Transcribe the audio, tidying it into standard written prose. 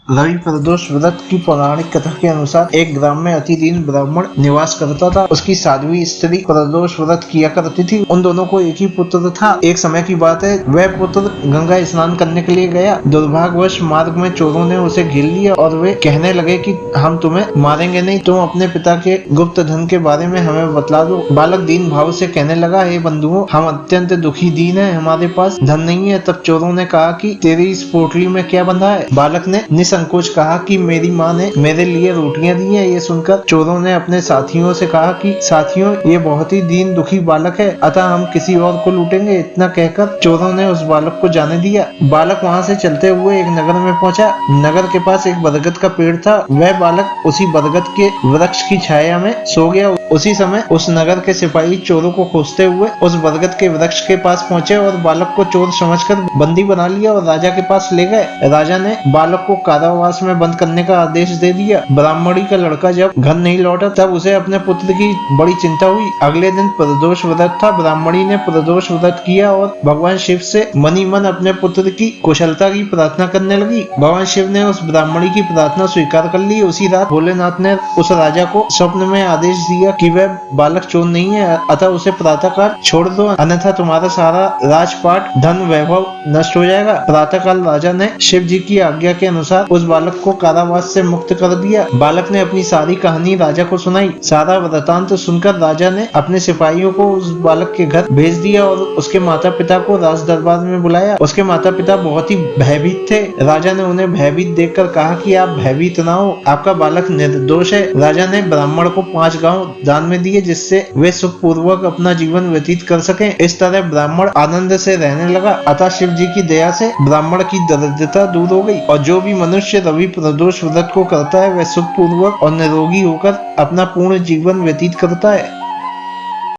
रवि प्रदोष व्रत की पौराणिक कथा के अनुसार एक ग्राम में अति दीन ब्राह्मण निवास करता था। उसकी साध्वी स्त्री प्रदोष व्रत किया करती थी। उन दोनों को एक ही पुत्र था। एक समय की बात है, वह पुत्र गंगा स्नान करने के लिए गया। दुर्भाग्यवश मार्ग में चोरों ने उसे घेर लिया और वे कहने लगे कि हम तुम्हें मारेंगे नहीं, तुम अपने पिता के गुप्त धन के बारे में हमें बतला दो। बालक दीन भाव से कहने लगा, हे बंधुओं, हम अत्यंत दुखी दीन हैं, हमारे पास धन नहीं है। तब चोरों ने कहा कि तेरी इस पोटली में क्या बंधा है? बालक ने निसंकोच कहा कि मेरी माँ ने मेरे लिए रोटियां दी है। ये सुनकर चोरों ने अपने साथियों से कहा कि साथियों, ये बहुत ही दीन दुखी बालक है, अतः हम किसी और को लूटेंगे। इतना कहकर चोरों ने उस बालक को जाने दिया। बालक वहाँ से चलते हुए एक नगर में पहुंचा। नगर के पास एक बरगद का पेड़ था। वह बालक उसी बरगद के वृक्ष की छाया में सो गया। उसी समय उस नगर के सिपाही चोरों को खोजते हुए उस बरगद के वृक्ष के पास पहुंचे और बालक को चोर समझकर बंदी बना लिया और राजा के पास ले गए। राजा ने बालक को कारावास में बंद करने का आदेश दे दिया। ब्राह्मणी का लड़का जब घर नहीं लौटा तब उसे अपने पुत्र की बड़ी चिंता हुई। अगले दिन प्रदोष व्रत था। ब्राह्मणी ने प्रदोष व्रत किया और भगवान शिव से मनी मन अपने पुत्र की कुशलता की प्रार्थना करने लगी। भगवान शिव ने उस ब्राह्मणी की प्रार्थना स्वीकार कर ली। उसी रात भोलेनाथ ने उस राजा को स्वप्न में आदेश दिया कि वह बालक चोर नहीं है, अतः उसे प्रातःकाल छोड़ दो, अन्यथा तुम्हारा सारा राजपाट धन वैभव नष्ट हो जाएगा। प्रातःकाल राजा ने शिव जी की आज्ञा के अनुसार उस बालक को कारावास से मुक्त कर दिया। बालक ने अपनी सारी कहानी राजा को सुनाई। सारा वृतांत सुनकर राजा ने अपने सिपाहियों को उस बालक के घर भेज दिया और उसके माता पिता को राज दरबार में बुलाया। उसके माता पिता बहुत ही भयभीत थे। राजा ने उन्हें भयभीत देखकर कहा कि आप भयभीत ना हो, आपका बालक निर्दोष है। राजा ने ब्राह्मण को 5 गांव दान में दिए जिससे वे सुखपूर्वक अपना जीवन व्यतीत कर सकें। इस तरह ब्राह्मण आनंद से रहने लगा। अतः शिव जी की दया से ब्राह्मण की दरिद्रता दूर हो गई और जो भी मनुष्य रवि प्रदोष व्रत को करता है वह सुखपूर्वक और निरोगी होकर अपना पूर्ण जीवन व्यतीत करता है।